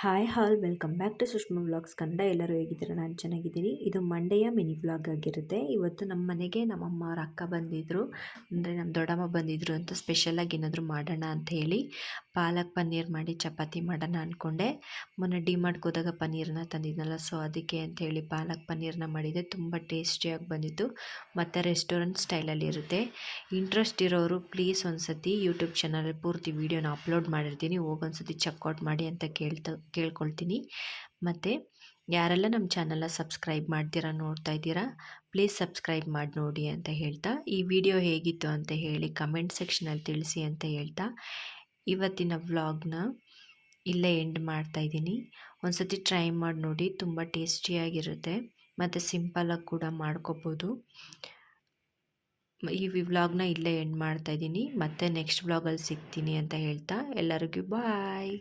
Hi all welcome back to Sushma vlogs Kannada. ಎಲ್ಲರೂ ಹೇಗಿದ್ದೀರಾ? ನಾನು ಚೆನ್ನಾಗಿದ್ದೀನಿ. ಇದು ಮಂಡೆಯ ಮಿನಿ ವ್ಲಾಗ್ ಆಗಿರುತ್ತೆ. ಇವತ್ತು ನಮ್ಮ ಮನೆಗೆ ನಮ್ಮಮ್ಮ ಅವ್ರ ಅಕ್ಕ ಬಂದಿದ್ದರು, ಅಂದರೆ ನಮ್ಮ ದೊಡ್ಡಮ್ಮ ಬಂದಿದ್ದರು ಅಂತ ಸ್ಪೆಷಲಾಗಿ ಏನಾದರೂ ಮಾಡೋಣ ಅಂತ ಹೇಳಿ ಪಾಲಕ್ ಪನ್ನೀರ್ ಮಾಡಿ ಚಪಾತಿ ಮಾಡೋಣ ಅಂದ್ಕೊಂಡೆ. ಮೊನ್ನೆ ಡಿಮಾರ್ಟ್ಗೆ ಹೋದಾಗ ಪನ್ನೀರನ್ನ ತಂದಿದ್ನಲ್ಲ, ಸೊ ಅದಕ್ಕೆ ಅಂತ ಹೇಳಿ ಪಾಲಕ್ ಪನ್ನೀರನ್ನ ಮಾಡಿದೆ. ತುಂಬ ಟೇಸ್ಟಿಯಾಗಿ ಬಂದಿತ್ತು ಮತ್ತು ರೆಸ್ಟೋರೆಂಟ್ ಸ್ಟೈಲಲ್ಲಿ ಇರುತ್ತೆ. ಇಂಟ್ರೆಸ್ಟ್ ಇರೋರು ಪ್ಲೀಸ್ ಒಂದ್ಸತಿ ಯೂಟ್ಯೂಬ್ ಚಾನಲ್ ಪೂರ್ತಿ ವೀಡಿಯೋನ ಅಪ್ಲೋಡ್ ಮಾಡಿರ್ತೀನಿ, ಹೋಗೊಂದ್ಸತಿ ಚೆಕ್ಔಟ್ ಮಾಡಿ ಅಂತ ಕೇಳ್ಕೊಳ್ತೀನಿ. ಮತ್ತು ಯಾರೆಲ್ಲ ನಮ್ಮ ಚಾನಲ್ನ ಸಬ್ಸ್ಕ್ರೈಬ್ ಮಾಡ್ತೀರಾ ನೋಡ್ತಾ ಇದ್ದೀರಾ, ಪ್ಲೀಸ್ ಸಬ್ಸ್ಕ್ರೈಬ್ ಮಾಡಿ ನೋಡಿ ಅಂತ ಹೇಳ್ತಾ, ಈ ವಿಡಿಯೋ ಹೇಗಿತ್ತು ಅಂತ ಹೇಳಿ ಕಮೆಂಟ್ ಸೆಕ್ಷನಲ್ಲಿ ತಿಳಿಸಿ ಅಂತ ಹೇಳ್ತಾ ಇವತ್ತಿನ ವ್ಲಾಗ್ನ ಇಲ್ಲೇ ಎಂಡ್ ಮಾಡ್ತಾಯಿದ್ದೀನಿ. ಒಂದ್ಸತಿ ಟ್ರೈ ಮಾಡಿ ನೋಡಿ, ತುಂಬ ಟೇಸ್ಟಿಯಾಗಿರುತ್ತೆ ಮತ್ತು ಸಿಂಪಲಾಗಿ ಕೂಡ ಮಾಡ್ಕೋಬೋದು. ಈ ವ್ಲಾಗ್ನ ಇಲ್ಲೇ ಎಂಡ್ ಮಾಡ್ತಾಯಿದ್ದೀನಿ. ಮತ್ತೆ ನೆಕ್ಸ್ಟ್ ವ್ಲಾಗಲ್ಲಿ ಸಿಗ್ತೀನಿ ಅಂತ ಹೇಳ್ತಾ ಎಲ್ಲರಿಗೂ ಬಾಯ್.